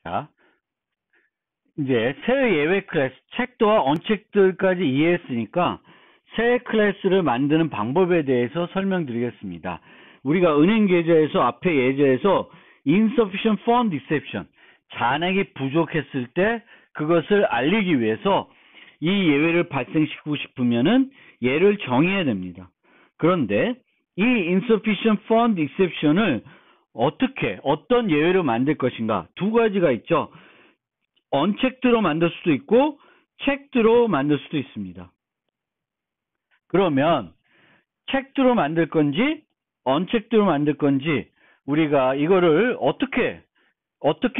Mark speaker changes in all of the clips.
Speaker 1: 자, 이제 새 예외 클래스, 체크드와 언체크드까지 이해했으니까 새 클래스를 만드는 방법에 대해서 설명드리겠습니다. 우리가 은행 계좌에서 앞에 예제에서 insufficient fund exception, 잔액이 부족했을 때 그것을 알리기 위해서 이 예외를 발생시키고 싶으면은 얘를 정의해야 됩니다. 그런데 이 insufficient fund exception을 어떤 예외로 만들 것인가? 두 가지가 있죠. 언체크드로 만들 수도 있고 체크드로 만들 수도 있습니다. 그러면 체크드로 만들 건지 언체크드로 만들 건지 우리가 이거를 어떻게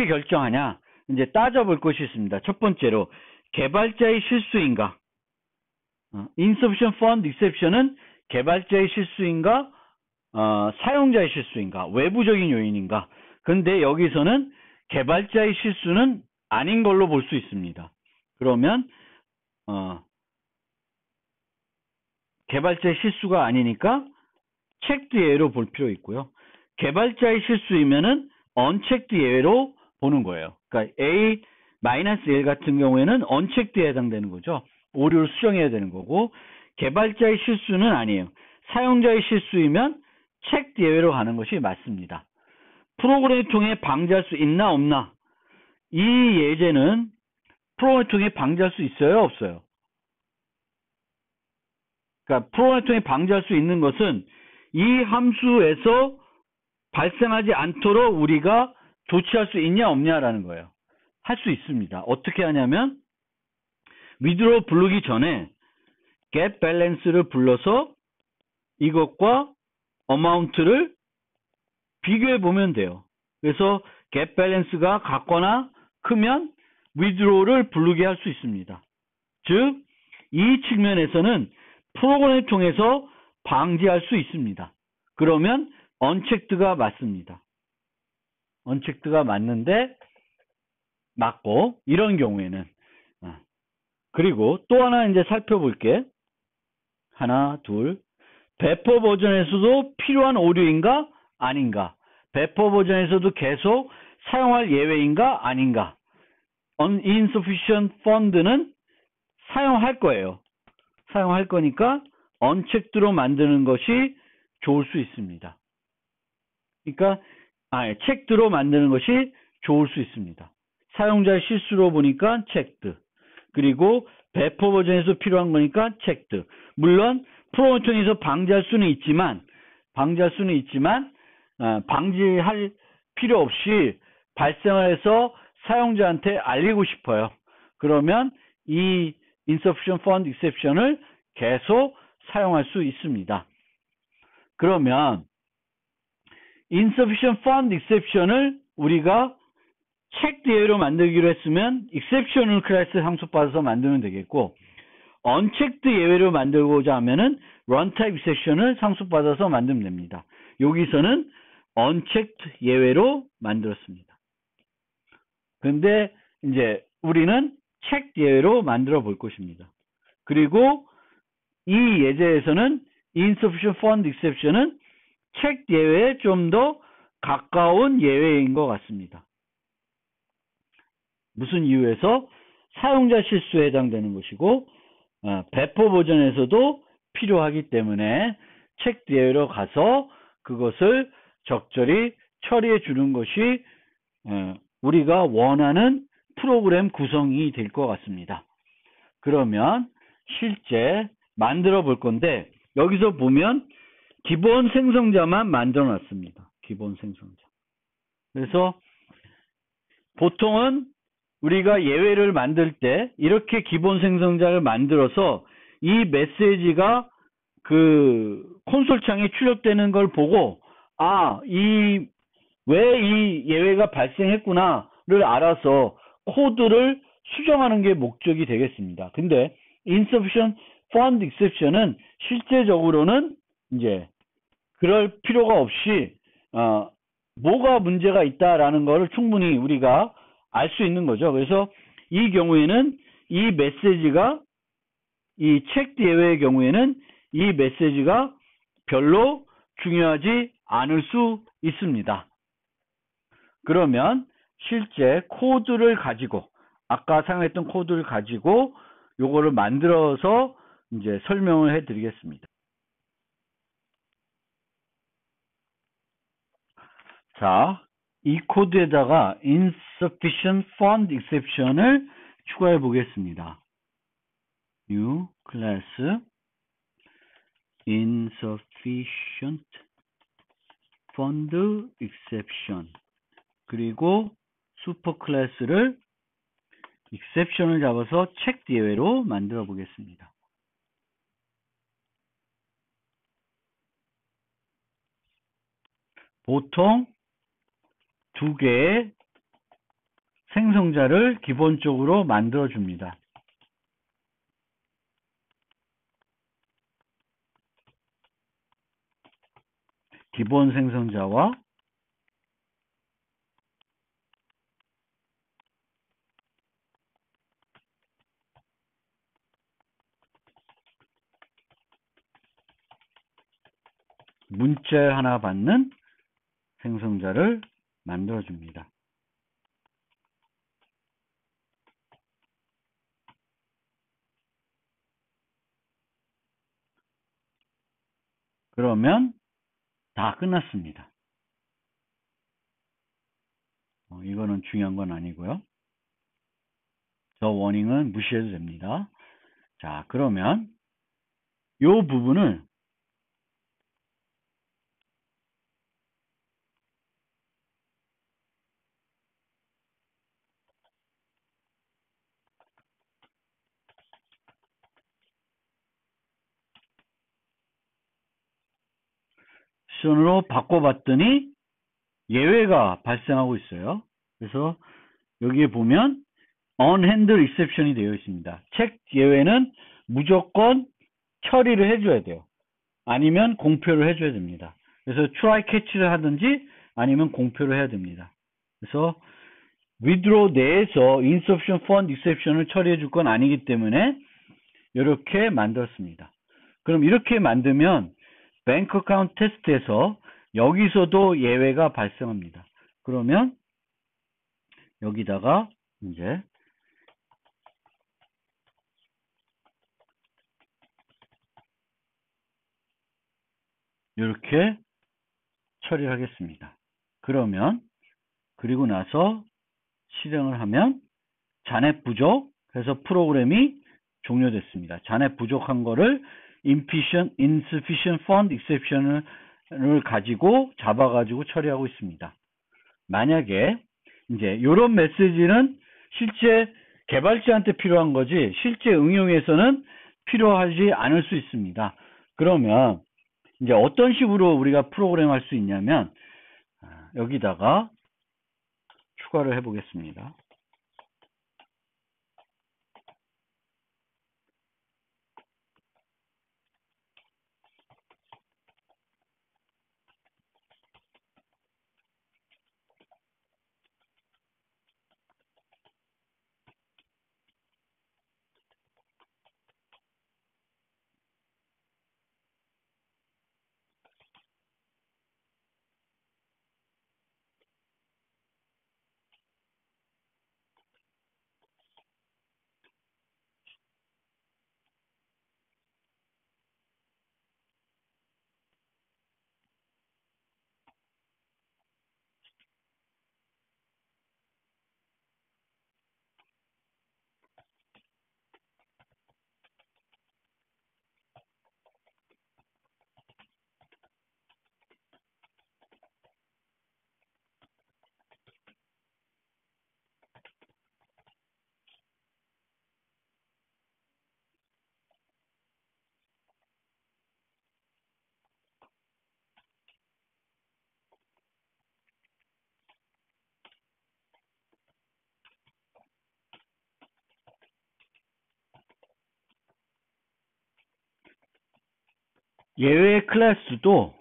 Speaker 1: 결정하냐? 이제 따져볼 것이 있습니다. 첫 번째로 개발자의 실수인가? insufficient fund exception은 개발자의 실수인가? 사용자의 실수인가? 외부적인 요인인가? 근데 여기서는 개발자의 실수는 아닌 걸로 볼 수 있습니다. 그러면 개발자의 실수가 아니니까 체크드 예외로 볼 필요 있고요. 개발자의 실수이면은 언체크드 예외로 보는 거예요. 그러니까 A-1 같은 경우에는 언체크드에 해당되는 거죠. 오류를 수정해야 되는 거고, 개발자의 실수는 아니에요. 사용자의 실수이면 체크드 예외로 가는 것이 맞습니다. 프로그램을 통해 방지할 수 있나 없나? 이 예제는 프로그램을 통해 방지할 수 있어요, 없어요? 그러니까 프로그램을 통해 방지할 수 있는 것은 이 함수에서 발생하지 않도록 우리가 조치할 수 있냐 없냐라는 거예요. 할 수 있습니다. 어떻게 하냐면 withdraw 부르기 전에 get balance를 불러서 이것과 amount를 비교해 보면 돼요. 그래서 get balance가 같거나 크면 withdraw를 부르게 할 수 있습니다. 즉, 이 측면에서는 프로그램을 통해서 방지할 수 있습니다. 그러면 언체크드가 맞습니다. 언체크드가 맞고 이런 경우에는 그리고 또 하나 이제 살펴볼게. 하나, 둘. 배포 버전에서도 필요한 오류인가 아닌가? 배포 버전에서도 계속 사용할 예외인가 아닌가? insufficient fund는 사용할 거예요. 사용할 거니까 언체크드로 만드는 것이 좋을 수 있습니다. 그러니까 체크드로 만드는 것이 좋을 수 있습니다. 사용자의 실수로 보니까 체크드. 그리고 배포 버전에서 필요한 거니까 체크드. 물론 프로그램을 통해서 방지할 수는 있지만 방지할 필요 없이 발생해서 사용자한테 알리고 싶어요. 그러면 이 insufficient fund exception을 계속 사용할 수 있습니다. 그러면 insufficient fund exception을 우리가 체크드 예외로 만들기로 했으면 exceptional 클래스 상속받아서 만들면 되겠고, unchecked 예외로 만들고자 하면은 runtime exception을 상속받아서 만들면 됩니다. 여기서는 unchecked 예외로 만들었습니다. 근데 이제 우리는 checked 예외로 만들어 볼 것입니다. 그리고 이 예제에서는 insufficient fund exception은 체크드 예외에 좀 더 가까운 예외인 것 같습니다. 무슨 이유에서? 사용자 실수에 해당되는 것이고 배포 버전에서도 필요하기 때문에 체크드 예외로 가서 그것을 적절히 처리해 주는 것이 우리가 원하는 프로그램 구성이 될 것 같습니다. 그러면 실제 만들어 볼 건데, 여기서 보면 기본 생성자만 만들어 놨습니다. 기본 생성자. 그래서 보통은 우리가 예외를 만들 때 이렇게 기본 생성자를 만들어서 이 메시지가 그 콘솔 창에 출력되는 걸 보고 왜 이 예외가 발생했구나를 알아서 코드를 수정하는 게 목적이 되겠습니다. 근데 insufficient fund exception은 실제적으로는 이제 그럴 필요가 없이 뭐가 문제가 있다라는 것을 충분히 우리가 알 수 있는 거죠. 그래서 이 경우에는 이 메시지가 이 체크드 예외의 경우에는 이 메시지가 별로 중요하지 않을 수 있습니다. 그러면 실제 코드를 가지고 아까 사용했던 코드를 가지고 요거를 만들어서 이제 설명을 해 드리겠습니다. 자, 이 코드에다가 insufficient fund exception을 추가해 보겠습니다. new class insufficient fund exception 그리고 슈퍼 클래스를 exception을 잡아서 책 예외로 만들어 보겠습니다. 보통 두 개의 생성자를 기본적으로 만들어 줍니다. 기본 생성자와 문자 하나 받는 생성자를 만들어 줍니다. 그러면 다 끝났습니다. 이거는 중요한 건 아니고요. 저 워닝은 무시해도 됩니다. 자, 그러면 이 부분을 션으로 바꿔봤더니 예외가 발생하고 있어요. 그래서 여기에 보면 unhandled exception이 되어 있습니다. 책 예외는 무조건 처리를 해줘야 돼요. 아니면 공표를 해줘야 됩니다. 그래서 try catch를 하든지 아니면 공표를 해야 됩니다. 그래서 withdraw 내에서 insufficient fund exception을 처리해 줄 건 아니기 때문에 이렇게 만들었습니다. 그럼 이렇게 만들면 뱅크 어카운트 테스트에서 여기서도 예외가 발생합니다. 그러면 여기다가 이제 이렇게 처리하겠습니다. 그러면 그리고 나서 실행을 하면 잔액 부족 해서 프로그램이 종료됐습니다. 잔액 부족한 거를 insufficient fund exception을 가지고 잡아가지고 처리하고 있습니다. 만약에 이제 이런 메시지는 실제 개발자한테 필요한 거지 실제 응용에서는 필요하지 않을 수 있습니다. 그러면 이제 어떤 식으로 우리가 프로그램 할 수 있냐면 여기다가 추가를 해 보겠습니다. 예외 클래스도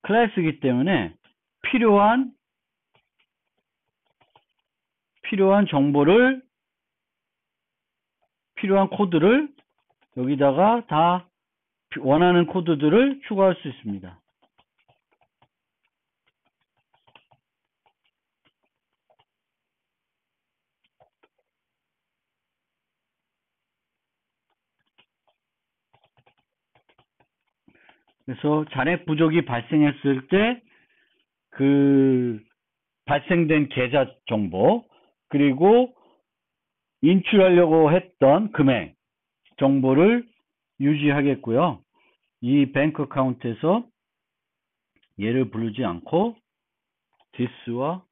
Speaker 1: 클래스이기 때문에 필요한 정보를 필요한 코드를 여기다가 다 원하는 코드들을 추가할 수 있습니다. 그래서 잔액 부족이 발생했을 때 그 발생된 계좌 정보, 그리고 인출하려고 했던 금액 정보를 유지하겠고요. 이 뱅크 어카운트에서 얘를 부르지 않고 this와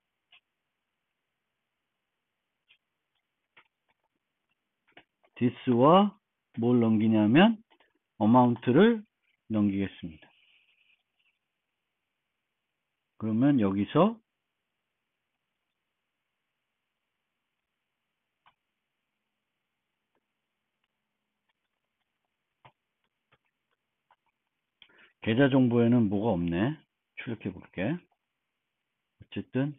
Speaker 1: 뭘 넘기냐면 amount를 넘기겠습니다. 그러면 여기서 계좌 정보에는 뭐가 없네. 출력해 볼게. 어쨌든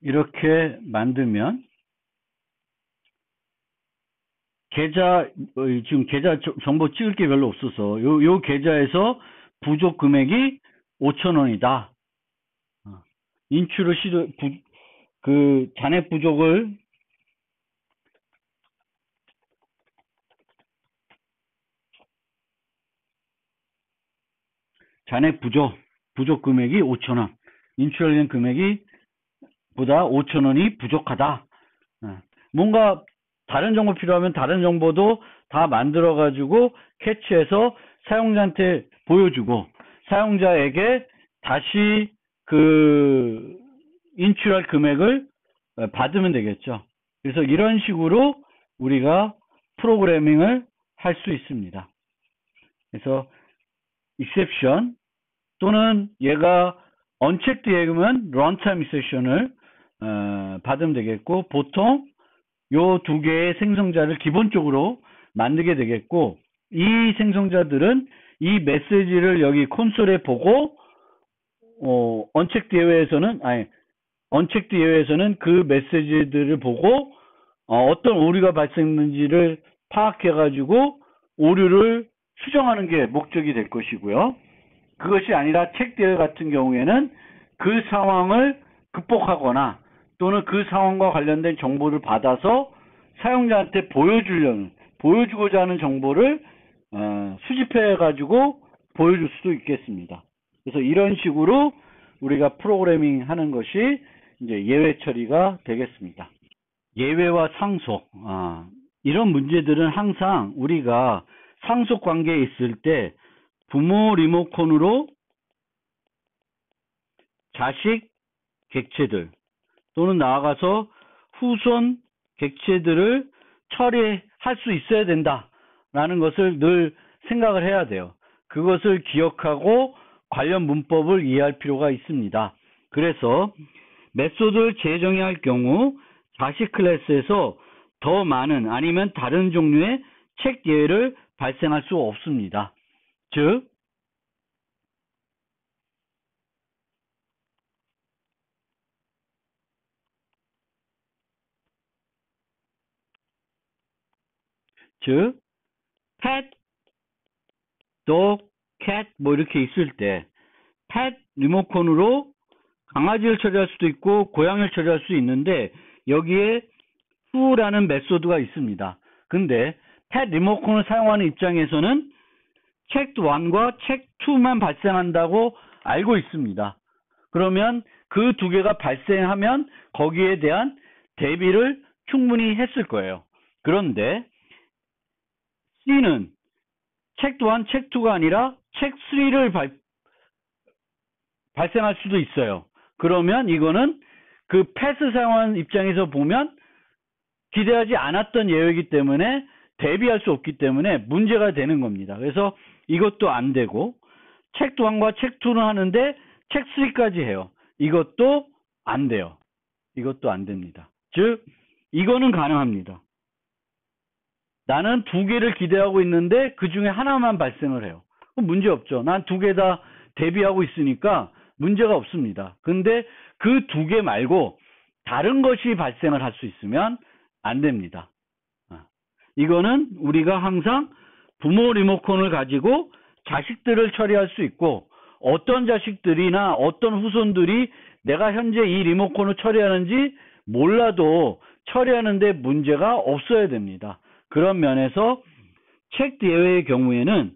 Speaker 1: 이렇게 만들면 지금 계좌 정보 찍을 게 별로 없어서 요 계좌에서 부족 금액이 5,000원이다. 인출을 잔액 부족을 부족 금액이 5,000원. 인출된 금액이 보다 5,000원이 부족하다. 뭔가 다른 정보 필요하면 다른 정보도 다 만들어 가지고 캐치해서 사용자한테 보여주고 사용자에게 다시 인출할 금액을 받으면 되겠죠. 그래서 이런 식으로 우리가 프로그래밍을 할 수 있습니다. 그래서 exception 또는 얘가 unchecked 예금은 runtime exception을 받으면 되겠고, 보통 요 두 개의 생성자를 기본적으로 만들게 되겠고, 이 생성자들은 이 메시지를 여기 콘솔에 보고 unchecked 예외에서는 그 메시지들을 보고 어떤 오류가 발생했는지를 파악해 가지고 오류를 수정하는 게 목적이 될 것이고요. 그것이 아니라 체크 예외 같은 경우에는 그 상황을 극복하거나 또는 그 상황과 관련된 정보를 받아서 사용자한테 보여주고자 하는 정보를 수집해 가지고 보여줄 수도 있겠습니다. 그래서 이런 식으로 우리가 프로그래밍 하는 것이 이제 예외 처리가 되겠습니다. 예외와 상속, 이런 문제들은 항상 우리가 상속 관계에 있을 때 부모 리모컨으로 자식 객체들 또는 나아가서 후손 객체들을 처리할 수 있어야 된다라는 것을 늘 생각을 해야 돼요. 그것을 기억하고 관련 문법을 이해할 필요가 있습니다. 그래서 메소드를 재정의할 경우 자식 클래스에서 더 많은 아니면 다른 종류의 책 예외를 발생할 수 없습니다. 즉 pet, dog, cat 뭐 이렇게 있을 때 pet 리모컨으로 강아지를 처리할 수도 있고 고양이를 처리할 수 있는데 여기에 who라는 메소드가 있습니다. 근데 pet 리모컨을 사용하는 입장에서는 check 1과 check 2만 발생한다고 알고 있습니다. 그러면 그 두 개가 발생하면 거기에 대한 대비를 충분히 했을 거예요. 그런데 C는 check 1, check 2가 아니라 check 3를 발생할 수도 있어요. 그러면 이거는 그 패스 사용하는 입장에서 보면 기대하지 않았던 예외이기 때문에 대비할 수 없기 때문에 문제가 되는 겁니다. 그래서 이것도 안 되고 check 1과 check 2는 하는데 check 3까지 해요. 이것도 안 돼요. 이것도 안 됩니다. 즉 이거는 가능합니다. 나는 두 개를 기대하고 있는데 그 중에 하나만 발생을 해요. 그럼 문제 없죠. 난 두 개 다 대비하고 있으니까 문제가 없습니다. 근데 그 두 개 말고 다른 것이 발생을 할 수 있으면 안 됩니다. 이거는 우리가 항상 부모 리모컨을 가지고 자식들을 처리할 수 있고 어떤 자식들이나 어떤 후손들이 내가 현재 이 리모컨을 처리하는지 몰라도 처리하는데 문제가 없어야 됩니다. 그런 면에서 체크 예외의 경우에는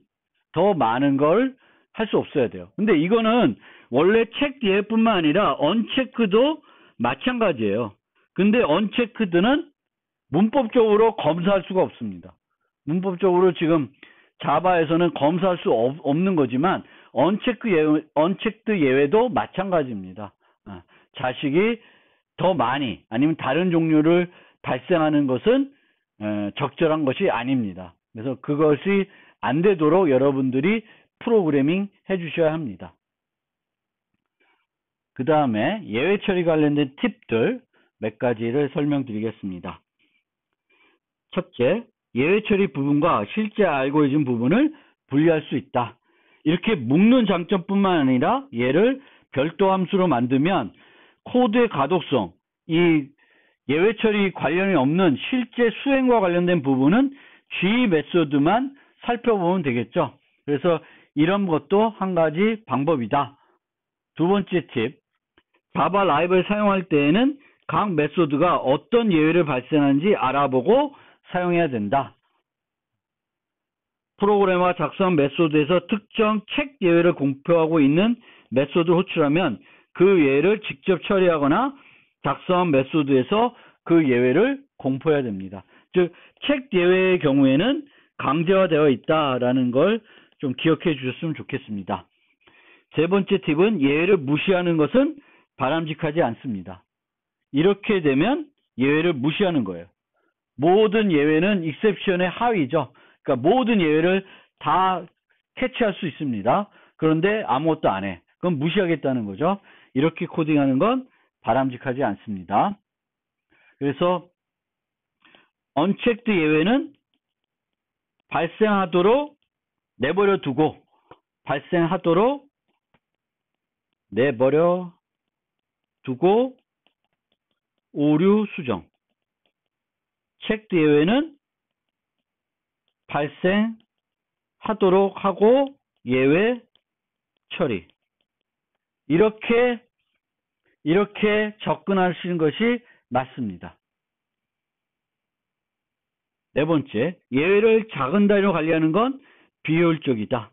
Speaker 1: 더 많은 걸 할 수 없어야 돼요. 근데 이거는 원래 체크 예외뿐만 아니라 언체크도 마찬가지예요. 근데 언체크드는 문법적으로 검사할 수가 없습니다. 문법적으로 지금 자바에서는 검사할 수 없는 거지만 언체크드 예외도 마찬가지입니다. 자식이 더 많이 아니면 다른 종류를 발생하는 것은 적절한 것이 아닙니다. 그래서 그것이 안 되도록 여러분들이 프로그래밍 해주셔야 합니다. 그 다음에 예외 처리 관련된 팁들 몇 가지를 설명드리겠습니다. 첫째, 예외 처리 부분과 실제 알고리즘 부분을 분리할 수 있다. 이렇게 묶는 장점뿐만 아니라 얘를 별도 함수로 만들면 코드의 가독성, 이 예외 처리 관련이 없는 실제 수행과 관련된 부분은 G 메소드만 살펴보면 되겠죠. 그래서 이런 것도 한 가지 방법이다. 두 번째 팁, 자바 라이브를 사용할 때에는 각 메소드가 어떤 예외를 발생하는지 알아보고 사용해야 된다. 프로그래머 작성 메소드에서 특정 책 예외를 공표하고 있는 메소드를 호출하면 그 예외를 직접 처리하거나 작성 메소드에서 그 예외를 공표해야 됩니다. 즉, 책 예외의 경우에는 강제화되어 있다라는 걸 좀 기억해 주셨으면 좋겠습니다. 세 번째 팁은 예외를 무시하는 것은 바람직하지 않습니다. 이렇게 되면 예외를 무시하는 거예요. 모든 예외는 익셉션의 하위죠. 그러니까 모든 예외를 다 캐치할 수 있습니다. 그런데 아무것도 안 해. 그럼 무시하겠다는 거죠. 이렇게 코딩하는 건 바람직하지 않습니다. 그래서 언체크드 예외는 발생하도록 내버려 두고 발생하도록 내버려 두고 오류 수정. 체크드 예외는 발생하도록 하고 예외 처리. 이렇게 접근하시는 것이 맞습니다. 네 번째, 예외를 작은 단위로 관리하는 건 비효율적이다.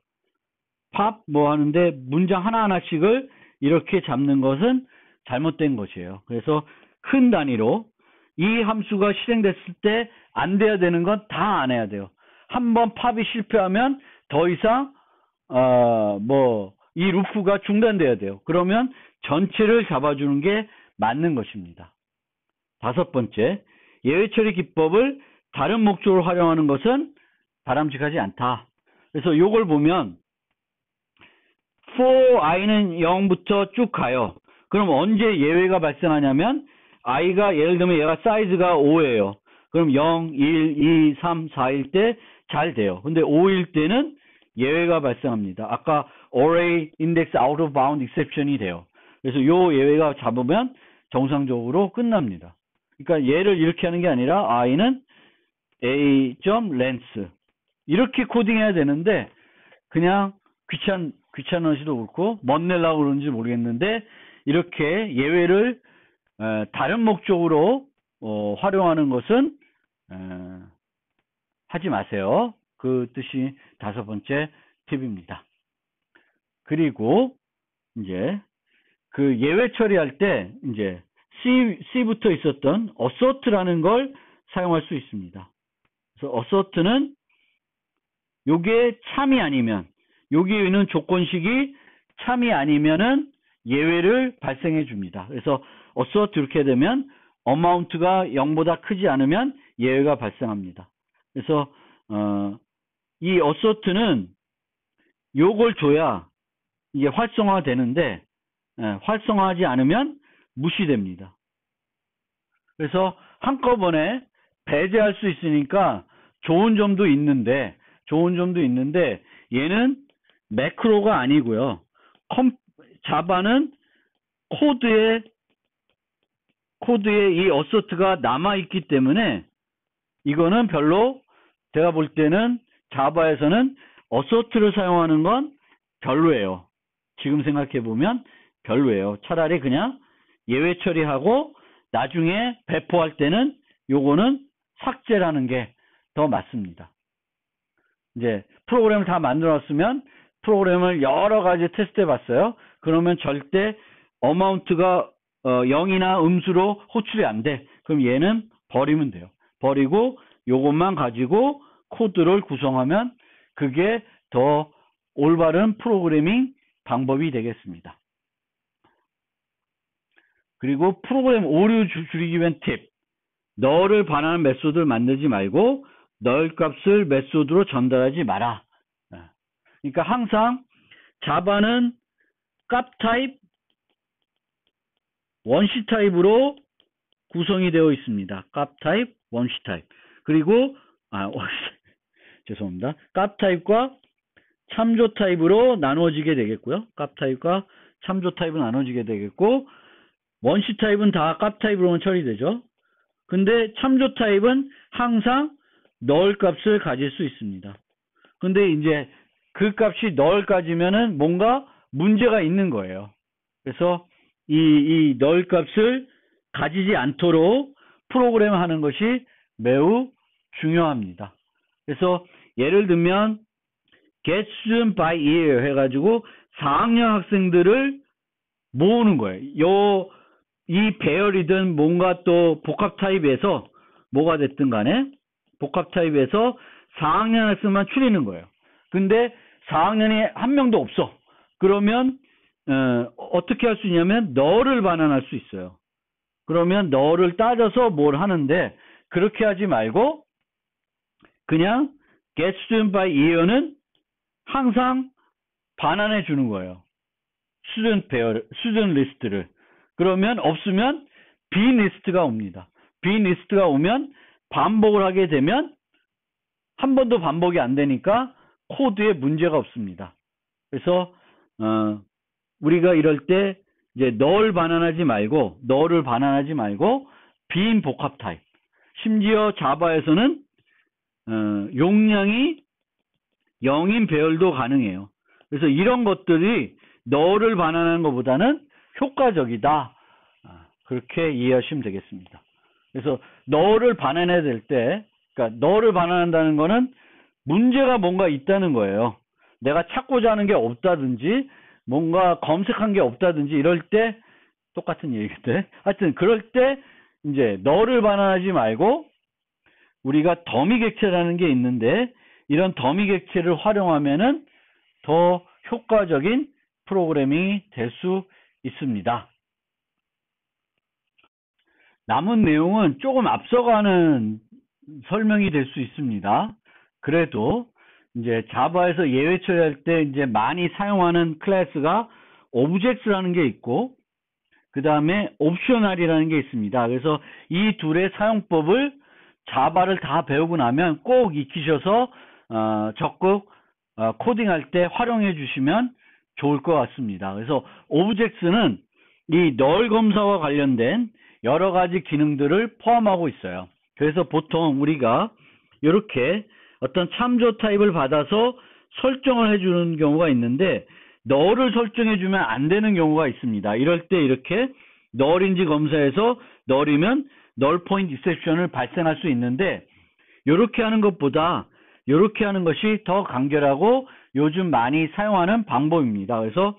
Speaker 1: 팝 뭐 하는데 문장 하나하나씩을 이렇게 잡는 것은 잘못된 것이에요. 그래서 큰 단위로 이 함수가 실행됐을 때 안 돼야 되는 건 다 안 해야 돼요. 한번 팝이 실패하면 더 이상 이 루프가 중단돼야 돼요. 그러면 전체를 잡아주는 게 맞는 것입니다. 다섯 번째, 예외 처리 기법을 다른 목적으로 활용하는 것은 바람직하지 않다. 그래서 이걸 보면 for i는 0부터 쭉 가요. 그럼 언제 예외가 발생하냐면 i가 예를 들면 얘가 사이즈가 5예요. 그럼 0, 1, 2, 3, 4일 때 잘 돼요. 근데 5일 때는 예외가 발생합니다. 아까 array index out of bound exception이 돼요. 그래서 요 예외가 잡으면 정상적으로 끝납니다. 그러니까 얘를 이렇게 하는 게 아니라 i는 a.length 이렇게 코딩해야 되는데 그냥 귀찮으시도 그렇고 멋 내려고 그러는지 모르겠는데 이렇게 예외를 다른 목적으로 활용하는 것은 하지 마세요. 그 뜻이 다섯 번째 팁입니다. 그리고 이제 그 예외 처리할 때 이제 C부터 있었던 assert라는 걸 사용할 수 있습니다. 그래서 assert는 요게 참이 아니면, 여기에 있는 조건식이 참이 아니면은 예외를 발생해 줍니다. 그래서 assert 이렇게 되면 amount가 0보다 크지 않으면 예외가 발생합니다. 그래서 이 assert는 요걸 줘야 이게 활성화 되는데, 활성화하지 않으면 무시됩니다. 그래서 한꺼번에 배제할 수 있으니까 좋은 점도 있는데 얘는 매크로가 아니고요. 자바는 코드에 이 assert가 남아있기 때문에 이거는 별로, 제가 볼 때는 자바에서는 assert를 사용하는 건 별로예요. 지금 생각해 보면 별로예요. 차라리 그냥 예외 처리하고 나중에 배포할 때는 요거는 삭제라는 게 더 맞습니다. 이제 프로그램을 다 만들어 놨으면 프로그램을 여러 가지 테스트 해 봤어요. 그러면 절대 amount가 0이나 음수로 호출이 안 돼. 그럼 얘는 버리면 돼요. 버리고 요것만 가지고 코드를 구성하면 그게 더 올바른 프로그래밍 방법이 되겠습니다. 그리고 프로그램 오류 줄이기 위한 팁. 널을 반환하는 메소드를 만들지 말고 널 값을 메소드로 전달하지 마라. 그러니까 항상 자바는 값 타입, 원시 타입으로 구성이 되어 있습니다. 값 타입, 원시 타입. 그리고 죄송합니다. 값 타입과 참조 타입으로 나누어지게 되겠고요. 값 타입과 참조 타입으로 나눠지게 되겠고, 원시 타입은 다 값 타입으로만 처리되죠. 근데 참조 타입은 항상 널 값을 가질 수 있습니다. 근데 이제 그 값이 널 가지면은 뭔가 문제가 있는 거예요. 그래서 이 널 값을 가지지 않도록 프로그램 하는 것이 매우 중요합니다. 그래서 예를 들면 get student by year 해가지고 4학년 학생들을 모으는 거예요. 이 배열이든 뭔가 또 복합 타입에서 뭐가 됐든 간에 복합 타입에서 4학년 학생만 추리는 거예요. 근데 4학년이 한 명도 없어. 그러면 어떻게 할 수 있냐면 널을 반환할 수 있어요. 그러면 널을 따져서 뭘 하는데, 그렇게 하지 말고 그냥 get student by year는 항상 반환해 주는 거예요. student 리스트를. 그러면 없으면 빈 리스트가 옵니다. 빈 리스트가 오면 반복을 하게 되면 한 번도 반복이 안 되니까 코드에 문제가 없습니다. 그래서 우리가 이럴 때 이제 널을 반환하지 말고 빈 복합 타입. 심지어 자바에서는 용량이 0인 배열도 가능해요. 그래서 이런 것들이 널을 반환하는 것보다는 효과적이다. 그렇게 이해하시면 되겠습니다. 그래서 널을 반환해야 될 때, 그러니까 널을 반환한다는 거는 문제가 뭔가 있다는 거예요. 내가 찾고자 하는 게 없다든지 뭔가 검색한 게 없다든지 이럴 때 똑같은 얘기인데, 하여튼 그럴 때 이제 널을 반환하지 말고 우리가 더미 객체라는 게 있는데, 이런 더미 객체를 활용하면은 더 효과적인 프로그래밍이 될 수 있습니다. 남은 내용은 조금 앞서가는 설명이 될 수 있습니다. 그래도 이제 자바에서 예외 처리할 때 이제 많이 사용하는 클래스가 objects라는 게 있고, 그 다음에 optional이라는 게 있습니다. 그래서 이 둘의 사용법을 자바를 다 배우고 나면 꼭 익히셔서 적극 코딩할 때 활용해 주시면 좋을 것 같습니다. 그래서 objects는 이 널 검사와 관련된 여러 가지 기능들을 포함하고 있어요. 그래서 보통 우리가 이렇게 어떤 참조 타입을 받아서 설정을 해주는 경우가 있는데, 널을 설정해주면 안 되는 경우가 있습니다. 이럴 때 이렇게 널인지 검사해서 널이면 널 포인트 익셉션을 발생할 수 있는데, 이렇게 하는 것보다 이렇게 하는 것이 더 간결하고 요즘 많이 사용하는 방법입니다. 그래서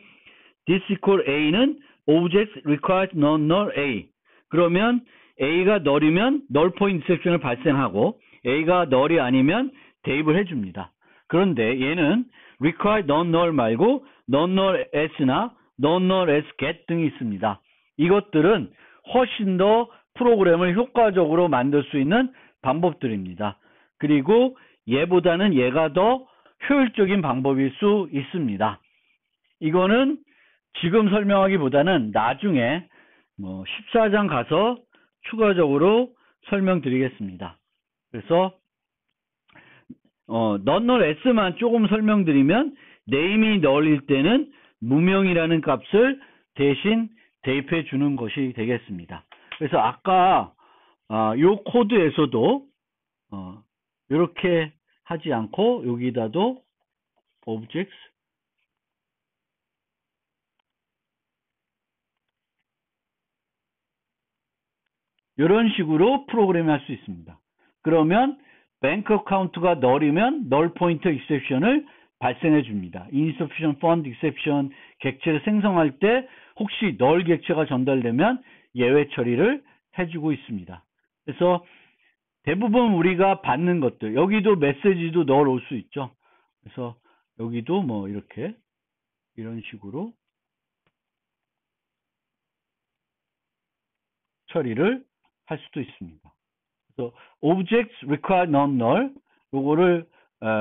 Speaker 1: this equal A는 object requires non null A. 그러면 A가 null이면 null point exception을 발생하고 A가 null이 아니면 대입을 해줍니다. 그런데 얘는 require non null 말고 non null S나 non null S get 등이 있습니다. 이것들은 훨씬 더 프로그램을 효과적으로 만들 수 있는 방법들입니다. 그리고 얘보다는 얘가 더 효율적인 방법일 수 있습니다. 이거는 지금 설명하기보다는 나중에 14장 가서 추가적으로 설명드리겠습니다. 그래서 non null S만 조금 설명드리면 name이 null일 때는 무명이라는 값을 대신 대입해 주는 것이 되겠습니다. 그래서 아까 요 코드에서도 이렇게 하지 않고 여기다도 objects 이런 식으로 프로그램을 할 수 있습니다. 그러면 뱅크 어카운트가 null이면 null pointer exception을 발생해 줍니다. insufficient fund exception 객체를 생성할 때 혹시 null 객체가 전달되면 예외 처리를 해주고 있습니다. 그래서 대부분 우리가 받는 것들, 여기도 메시지도 null 올 수 있죠. 그래서 여기도 이렇게 이런 식으로 처리를 할 수도 있습니다. 그래서 objects require non null 요거를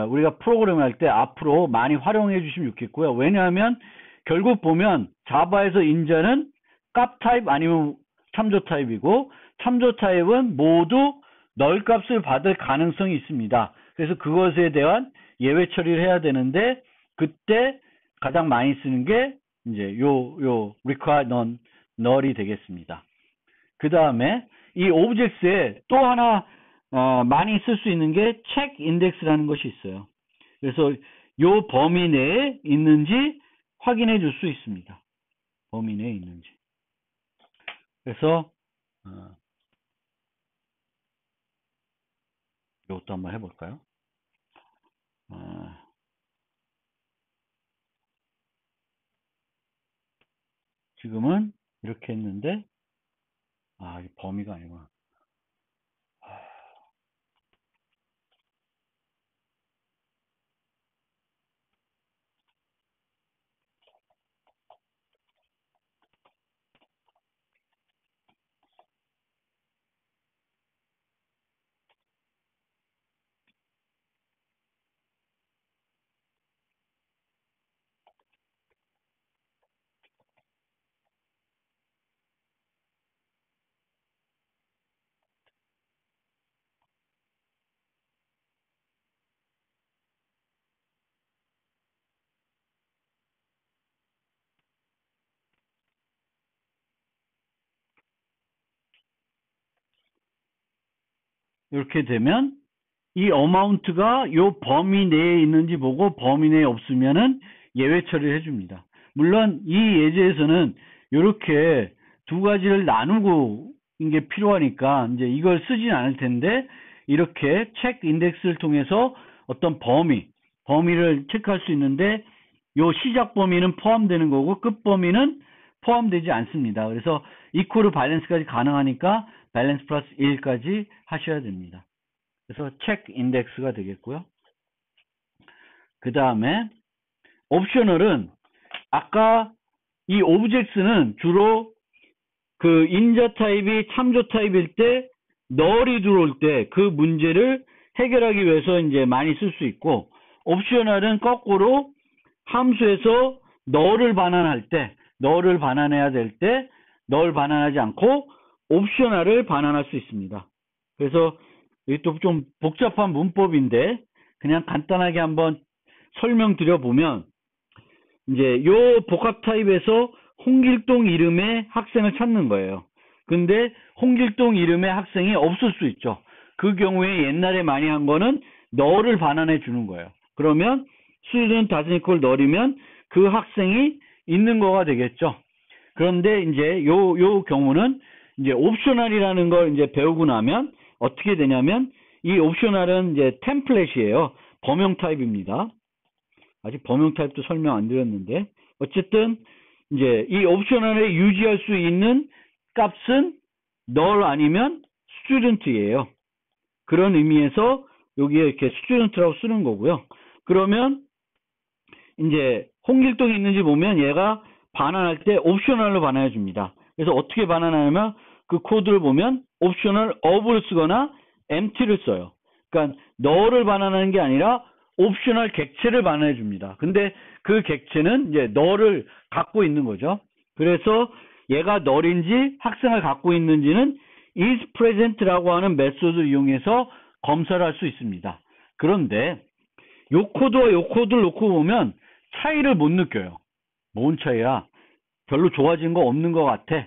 Speaker 1: 우리가 프로그램 할 때 앞으로 많이 활용해 주시면 좋겠고요. 왜냐하면 결국 보면 자바에서 인자는 값 타입 아니면 참조 타입이고 참조 타입은 모두 null 값을 받을 가능성이 있습니다. 그래서 그것에 대한 예외 처리를 해야 되는데 그때 가장 많이 쓰는 게 이제 요 require non null이 되겠습니다. 그 다음에 이 objects에 또 하나 많이 쓸 수 있는 게 check index라는 것이 있어요. 그래서 요 범위 내에 있는지 확인해 줄 수 있습니다. 범위 내에 있는지. 그래서 이것도 한번 해볼까요? 지금은 이렇게 했는데 이 범위가 아니구나. 이렇게 되면 이 어마운트가 요 범위 내에 있는지 보고 범위 내에 없으면은 예외 처리를 해줍니다. 물론 이 예제에서는 이렇게 두 가지를 나누고 이게 필요하니까 이제 이걸 쓰진 않을 텐데 이렇게 체크 인덱스를 통해서 어떤 범위를 체크할 수 있는데 요 시작 범위는 포함되는 거고 끝 범위는 포함되지 않습니다. 그래서 이퀄 밸런스까지 가능하니까 밸런스 플러스 1까지 하셔야 됩니다. 그래서 체크 인덱스가 되겠고요. 그 다음에 옵셔널은 아까 이 오브젝트는 주로 그 인자 타입이 참조 타입일 때 null이 들어올 때 그 문제를 해결하기 위해서 이제 많이 쓸 수 있고 옵셔널은 거꾸로 함수에서 null을 반환할 때 null을 반환해야 될 때 null 반환하지 않고 옵셔널을 반환할 수 있습니다. 그래서 이게 또 좀 복잡한 문법인데 그냥 간단하게 한번 설명드려 보면 이제 요 복합 타입에서 홍길동 이름의 학생을 찾는 거예요. 근데 홍길동 이름의 학생이 없을 수 있죠. 그 경우에 옛날에 많이 한 거는 null을 반환해 주는 거예요. 그러면 student doesn't equal null이면 그 학생이 있는 거가 되겠죠. 그런데 이제 요 경우는 이제 옵셔널이라는 걸 이제 배우고 나면 어떻게 되냐면 이 옵셔널은 이제 템플릿이에요. 범용 타입입니다. 아직 범용 타입도 설명 안 드렸는데, 어쨌든 이제 이 옵셔널에 유지할 수 있는 값은 null 아니면 student이에요. 그런 의미에서 여기에 이렇게 student라고 쓰는 거고요. 그러면 이제 홍길동이 있는지 보면 얘가 반환할 때 옵셔널로 반환해 줍니다. 그래서 어떻게 반환하냐면 그 코드를 보면 옵셔널 of를 쓰거나 empty를 써요. 그러니까 null을 반환하는 게 아니라 옵셔널 객체를 반환해 줍니다. 근데 그 객체는 이제 null을 갖고 있는 거죠. 그래서 얘가 null인지 학생을 갖고 있는지는 isPresent라고 하는 메소드를 이용해서 검사를 할 수 있습니다. 그런데 요 코드와 요 코드를 놓고 보면 차이를 못 느껴요. 뭔 차이야? 별로 좋아진 거 없는 것 같아.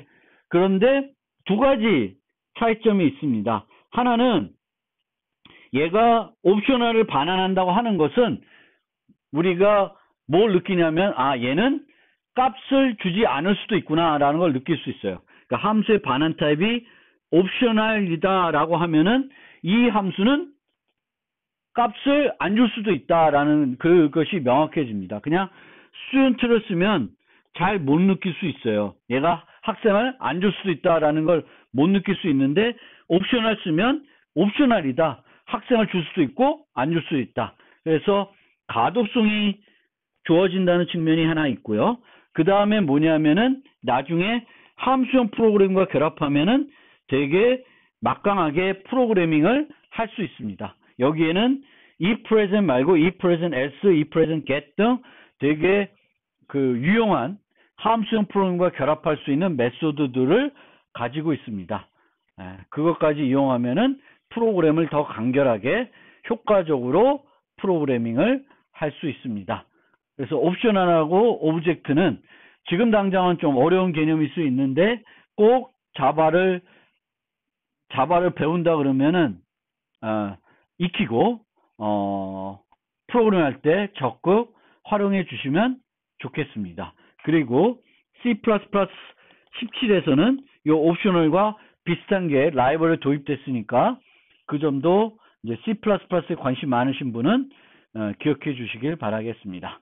Speaker 1: 그런데 두 가지 차이점이 있습니다. 하나는 얘가 옵셔널을 반환한다고 하는 것은 우리가 뭘 느끼냐면 얘는 값을 주지 않을 수도 있구나 라는 걸 느낄 수 있어요. 그러니까 함수의 반환 타입이 옵셔널이다 라고 하면은 이 함수는 값을 안 줄 수도 있다라는 그것이 명확해집니다. 그냥 student를 쓰면 잘 못 느낄 수 있어요. 얘가 학생을 안 줄 수도 있다라는 걸 못 느낄 수 있는데 옵셔널 쓰면 옵셔널이다. 학생을 줄 수도 있고 안 줄 수도 있다. 그래서 가독성이 좋아진다는 측면이 하나 있고요. 그 다음에 뭐냐면은 나중에 함수형 프로그램과 결합하면은 되게 막강하게 프로그래밍을 할 수 있습니다. 여기에는 ePresent 말고 ePresent S, ePresent Get 등 되게 유용한 함수형 프로그램과 결합할 수 있는 메소드들을 가지고 있습니다. 그것까지 이용하면은 프로그램을 더 간결하게 효과적으로 프로그래밍을 할 수 있습니다. 그래서 옵셔널하고 오브젝트는 지금 당장은 좀 어려운 개념일 수 있는데 꼭 자바를 배운다 그러면은 익히고 프로그램 할 때 적극 활용해 주시면 좋겠습니다. 그리고 C++ 17에서는 이 옵셔널과 비슷한 게 라이브러리 도입됐으니까 그 점도 이제 C++에 관심 많으신 분은 기억해 주시길 바라겠습니다.